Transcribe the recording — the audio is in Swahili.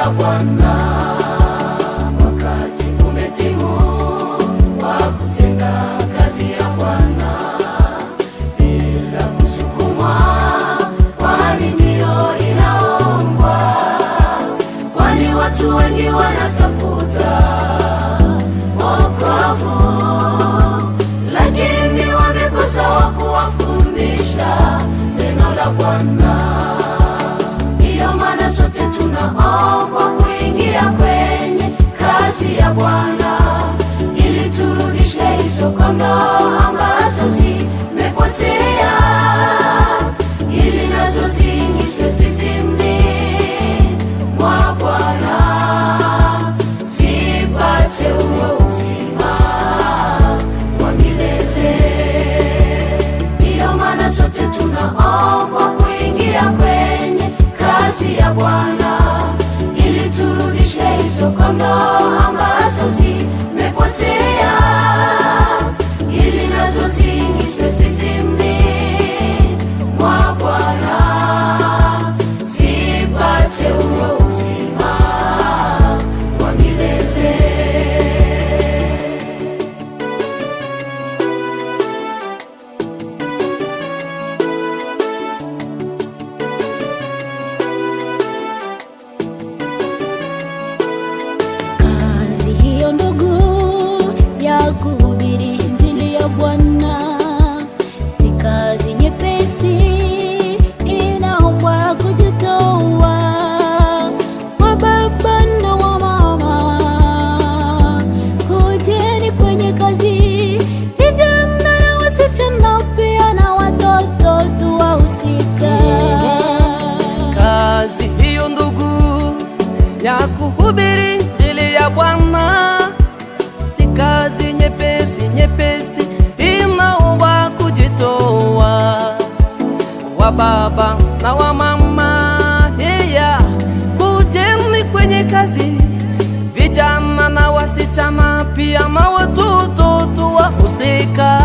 la Bwana. Wakati umetimu wa kutenda kazi ya Bwana bila kusukumwa, kwani ndiyo inaombwa, kwani watu wengi wanatafuta wokovu, lakini wamekosa wa kuwafundisha neno la Bwana. Ndiyo maana sote tunaombwa kuingia kwenye kazi ya Bwana, ili turudishe hizo kondoo ambazo zimepotea, ili nazo ziingizwe zizimni mwa Bwana, zipate huo uzima wa milele. Ndiyo maana sote tunaombwa kuingia kwenye kazi ya Bwana, ili turudishe hizo kondoo ambazo zimepotea, ili nazo ziingizwe zizimni mwa Bwana, zipate huo uzima wa milele. Kazi hiyo ndugu ya kuhubiri Injili ya Bwana si kazi nyepesi, inaomba kujitoa kwa baba na wa mama. Kujeni kwenye kazi, vijana na wasichana pia na watoto tuwahusika. Kazi hiyo ndugu ya kuhubiri Injili ya Bwana si kazi nyepesi nyepesi, inaomba kujitoa wa baba na wa mama. Yeah. Kujeni kwenye kazi, vijana na wasichana pia na watoto tuwahusika.